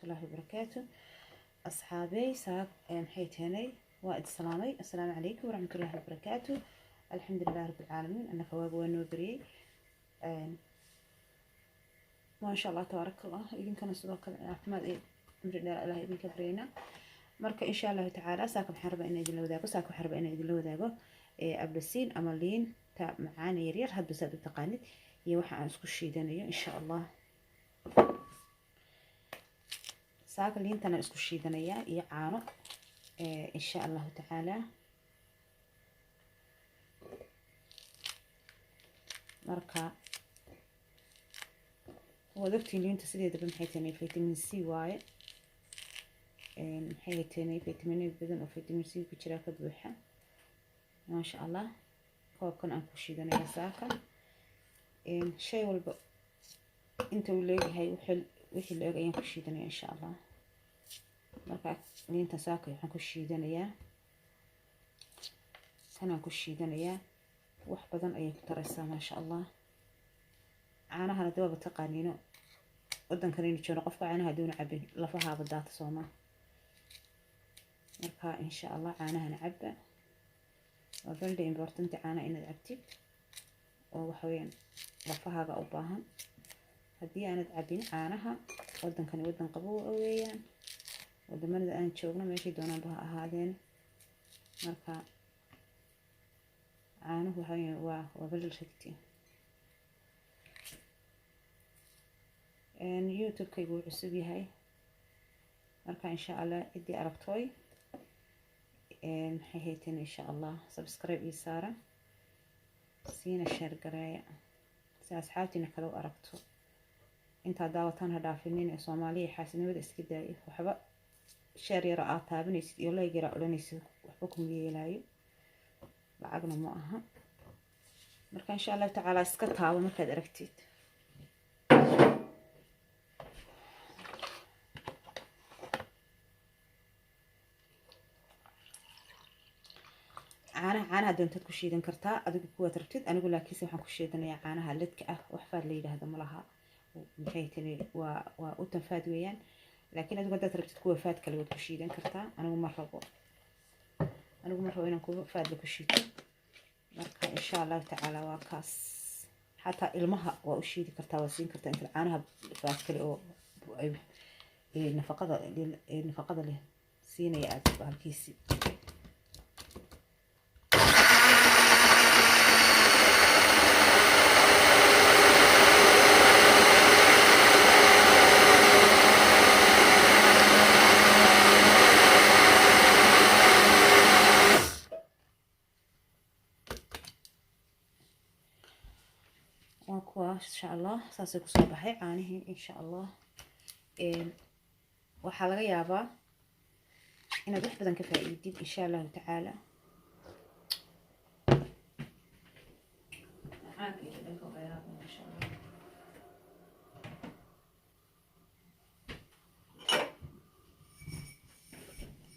الله وبركاته. أصحابي ساق محيتيني وائد السلامي. السلام عليكم ورحمة الله وبركاته. الحمد لله رب العالمين. أنا كواب ونوبري ما شاء الله تبارك الله. إذن كان الصدوق اعتماد أمر الله إله إذن كبرينا مركا إن شاء الله تعالى ساكم حربة إن إذن لو ذاقو ساكم حربة إن إذن لو ذاقو أبلسين أمالين تا معاني يرير هاد بسبب التقانيد يوحى عن سكو الشيدانية إن شاء الله. ساق اللي انتنا اسكو الشيدانية يعانو إن شاء الله تعالى. مركا ودفتي اللي انت سيدي بمحيتيني فيتامين سي واي محيتيني فيتامين بدن وفيتامين سي كجرا كدوحة ما شاء الله. كوكن أنكو الشيدانية ساقا شي والب انت وليقي هاي وحي اللي أيام كشيدانية إن شاء الله. marka liinta saaka waxaan ku shiidanayaa sanaan ku shiidanayaa wax badan ayay ku taraysaa ma sha Allah. caanaha dawaba taqaaniino wadankan inuu jiro qofka caanaha doona cabin lafaha badaata Sooma marka in sha Allah caanaha cabba waa very important caana inaad cabtid oo waxa weeyaan lafahaaga u baahan. haddii aanad cabin caanaha wadankan wadan qabow weeyaan wadamada aan joogno meeshii doonaan ba ahaadeen marka caanuhu waa badal shakti. YouTube kaygu wuxuu cusub yahay marka insha Allah idii aragtooy maxay hayteen insha Allah subscribe ii saara siina share gareeya si asxaabtiina kale u aragto. inta daawatan ha dhaafinin ee Soomaaliya xaasinimada iska daay waxba share yara aad taabanaysid iyo like yara oranaysid waxba kuma yeelaayo lacagna ma aha. marka insha Allah taala iska taabo markaad aragtid. caanaha doontaad ku shiidan kartaa adigu kuwa tartid anigu laakiin waxaan ku shiidanayaa caanaha ladka ah wax faad la yiraahdo malaha maxay tani waa u tanfaad weeyaan laakiin adigu haddaad rabtid kuwa faad kale waad ku shiidan kartaa. anigu ma rabo inaan kuwa faad la ku shiito marka insha Allah taala waa kaas. xataa ilmaha waa u shiidi kartaa waa siin kartaa inta caanaha faad kale oo ay nafaqada leh siinaya aad halkiisi. إن شاء الله ساسي كسو بحي عانيه إن شاء الله. waxaa laga yaabaa inaad wax badan ka faa'iidid إن شاء الله تعالى.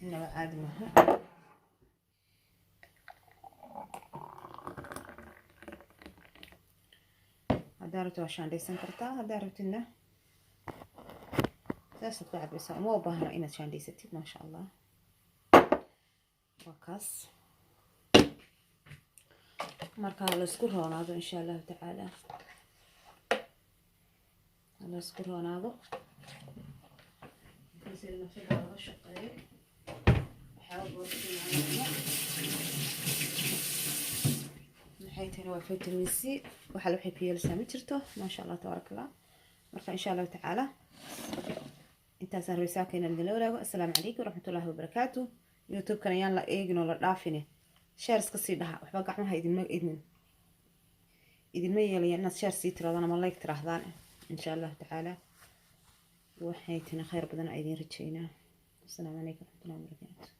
إنه عادي معها دارته عشان ليسن كرتها دارتنا ساسة بعد بس مو بهنا إن عشان ليستي ما شاء الله وكاس مركا الاسكور هون هذا إن شاء الله تعالى. الاسكور هون هذا يصير نفسه هذا الشقيق حاول حيث هو فيتامين سي وحلو حبيه لسامي جرته ما شاء الله تبارك الله. مركا إن شاء الله تعالى انت سهر وساكن الدلولة. السلام عليكم ورحمة الله وبركاته. يوتيوب كان يلا ايجنو للرافنة شارس قصيدها وحبا قعمها إذن ما يلي الناس شار سيترا أنا ما لايك تراهضان إن شاء الله تعالى وحيتنا خير بدنا أيدين رجينا. السلام عليكم ورحمة الله وبركاته.